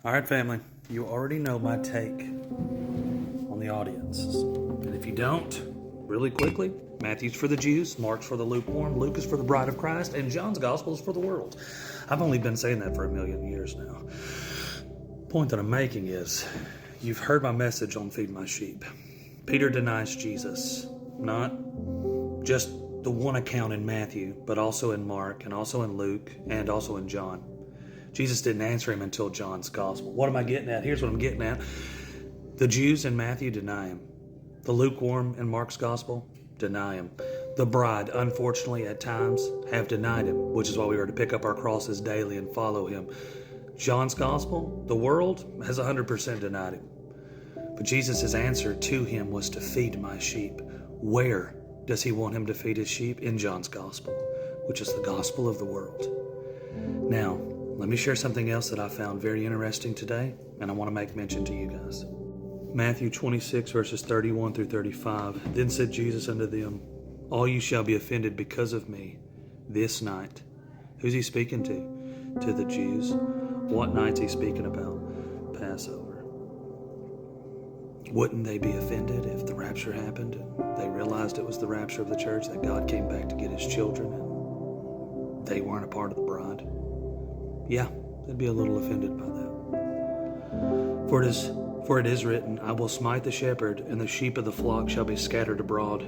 All right, family, you already know my take on the audiences. And if you don't, really quickly, Matthew's for the Jews, Mark's for the lukewarm, Luke is for the bride of Christ, and John's gospel is for the world. I've only been saying that for 1,000,000 years now. Point that I'm making is, you've heard my message on Feed My Sheep. Peter denies Jesus, not just the one account in Matthew, but also in Mark, and also in Luke, and also in John. Jesus didn't answer him until John's gospel. What am I getting at? Here's what I'm getting at. The Jews in Matthew deny him. The lukewarm in Mark's gospel deny him. The bride, unfortunately, at times have denied him, which is why we are to pick up our crosses daily and follow him. John's gospel, the world has 100% denied him. But Jesus' answer to him was to feed my sheep. Where does he want him to feed his sheep? In John's gospel, which is the gospel of the world. Now, let me share something else that I found very interesting today, and I want to make mention to you guys. Matthew 26, verses 31 through 35. Then said Jesus unto them, all you shall be offended because of me this night. Who's he speaking to? To the Jews. What night's he speaking about? Passover. Wouldn't they be offended if the rapture happened and they realized it was the rapture of the church, that God came back to get his children and they weren't a part of the bride? Yeah, they'd be a little offended by that. For it is written, I will smite the shepherd, and the sheep of the flock shall be scattered abroad.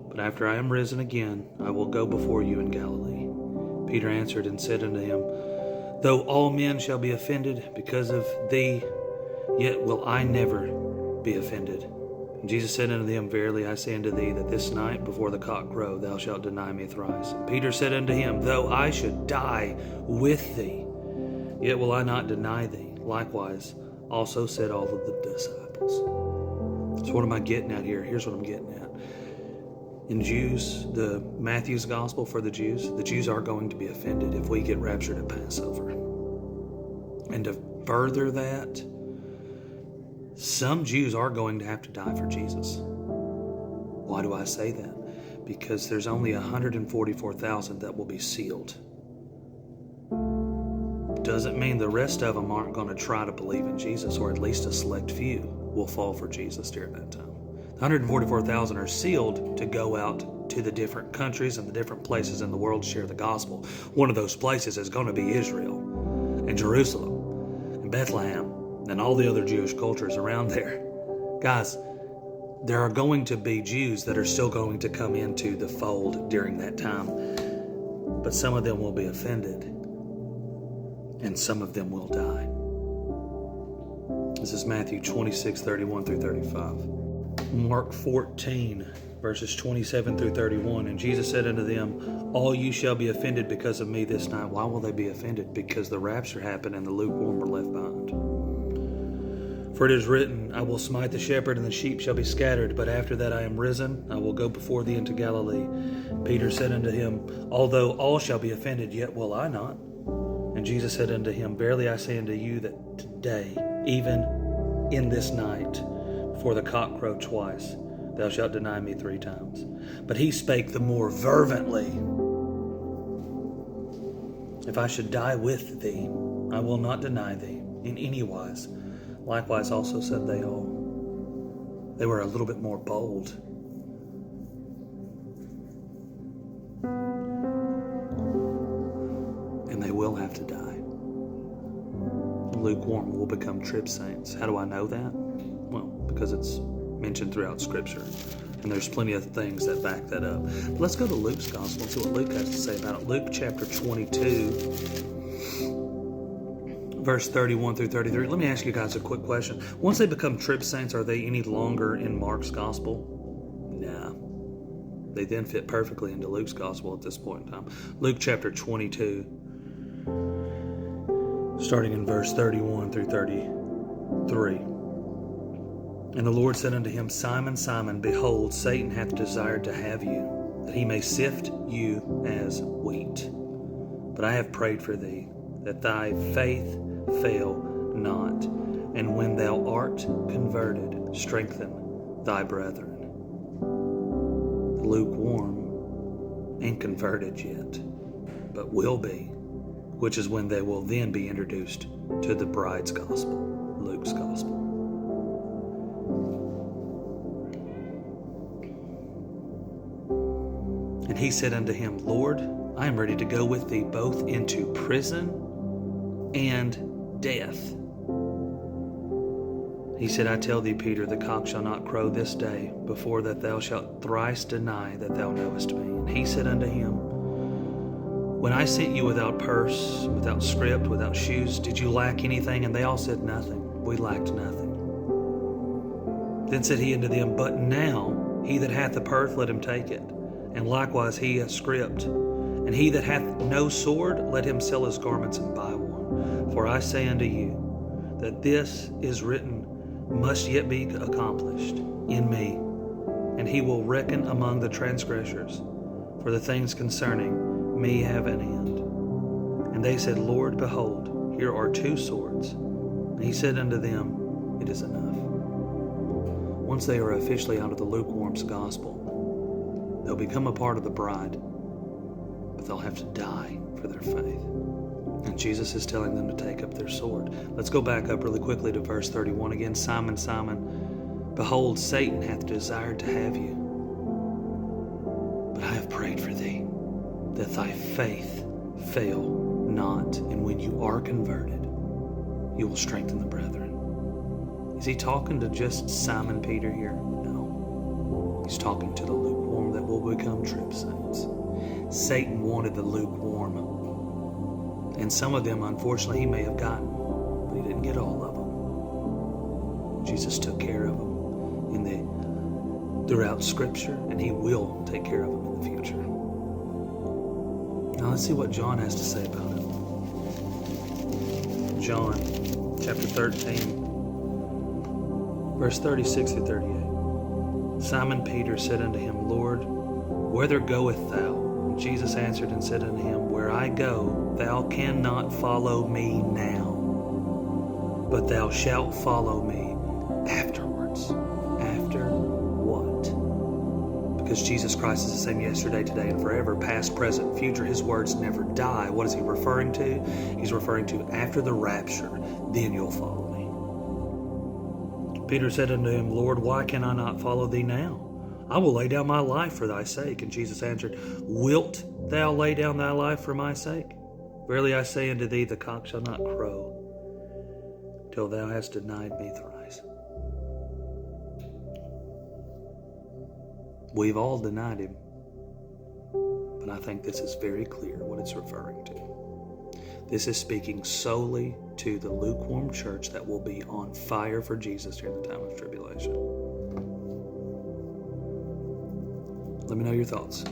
But after I am risen again, I will go before you in Galilee. Peter answered and said unto him, though all men shall be offended because of thee, yet will I never be offended. And Jesus said unto them, verily I say unto thee, that this night before the cock crow thou shalt deny me thrice. And Peter said unto him, though I should die with thee, yet will I not deny thee. Likewise, also said all of the disciples. So what am I getting at here? Here's what I'm getting at. In Jews, the Matthew's gospel for the Jews are going to be offended if we get raptured at Passover. And to further that, some Jews are going to have to die for Jesus. Why do I say that? Because there's only 144,000 that will be sealed. Doesn't mean the rest of them aren't going to try to believe in Jesus, or at least a select few will fall for Jesus during that time. 144,000 are sealed to go out to the different countries and the different places in the world to share the gospel. One of those places is going to be Israel and Jerusalem and Bethlehem and all the other Jewish cultures around there. Guys, there are going to be Jews that are still going to come into the fold during that time, but some of them will be offended. And some of them will die. This is Matthew 26, 31 through 35. Mark 14, verses 27 through 31. And Jesus said unto them, all you shall be offended because of me this night. Why will they be offended? Because the rapture happened and the lukewarm were left behind. For it is written, I will smite the shepherd, and the sheep shall be scattered. But after that I am risen, I will go before thee into Galilee. Peter said unto him, although all shall be offended, yet will I not. And Jesus said unto him, verily I say unto you that today, even in this night, before the cock crow twice, thou shalt deny me 3 times. But he spake the more fervently, if I should die with thee, I will not deny thee in any wise. Likewise also said they all. They were a little bit more bold. And they will have to die. Lukewarm will become trib saints. How do I know that? Well, because it's mentioned throughout Scripture. And there's plenty of things that back that up. But let's go to Luke's gospel and see what Luke has to say about it. Luke chapter 22, verse 31 through 33. Let me ask you guys a quick question. Once they become trib saints, are they any longer in Mark's gospel? Nah. They then fit perfectly into Luke's gospel at this point in time. Luke chapter 22, starting in verse 31 through 33. And the Lord said unto him, Simon, Simon, behold, Satan hath desired to have you, that he may sift you as wheat. But I have prayed for thee, that thy faith fail not. And when thou art converted, strengthen thy brethren. Lukewarm ain't converted yet, but will be which is when they will then be introduced to the bride's gospel, Luke's gospel. And he said unto him, Lord, I am ready to go with thee both into prison and death. He said, I tell thee, Peter, the cock shall not crow this day before that thou shalt thrice deny that thou knowest me. And he said unto him, when I sent you without purse, without scrip, without shoes, did you lack anything? And they all said, nothing. We lacked nothing. Then said he unto them, but now he that hath a purse, let him take it, and likewise he a scrip. And he that hath no sword, let him sell his garments and buy one. For I say unto you, that this is written must yet be accomplished in me. And he will reckon among the transgressors, for the things concerning me have an end. And they said, Lord, behold, here are 2 swords. And he said unto them, it is enough. Once they are officially out of the lukewarm's gospel, they'll become a part of the bride, but they'll have to die for their faith. And Jesus is telling them to take up their sword. Let's go back up really quickly to verse 31 again. Simon, Simon, behold, Satan hath desired to have you, but I have prayed for thee, that thy faith fail not. And when you are converted, you will strengthen the brethren. Is he talking to just Simon Peter here? No. He's talking to the lukewarm that will become trib saints. Satan wanted the lukewarm. And some of them, unfortunately, he may have gotten, but he didn't get all of them. Jesus took care of them throughout Scripture, and he will take care of them in the future. Now let's see what John has to say about it. John chapter 13, verse 36 through 38. Simon Peter said unto him, Lord, whither goest thou? And Jesus answered and said unto him, where I go, thou cannot follow me now, but thou shalt follow me afterwards. After what? Because Jesus Christ is the same yesterday, today, and forever, past, present, future. His words never die. What is he referring to? He's referring to after the rapture, then you'll follow me. Peter said unto him, Lord, why can I not follow thee now? I will lay down my life for thy sake. And Jesus answered, wilt thou lay down thy life for my sake? Verily I say unto thee, the cock shall not crow till thou hast denied me thrice. We've all denied him, but I think this is very clear what it's referring to. This is speaking solely to the lukewarm church that will be on fire for Jesus during the time of tribulation. Let me know your thoughts.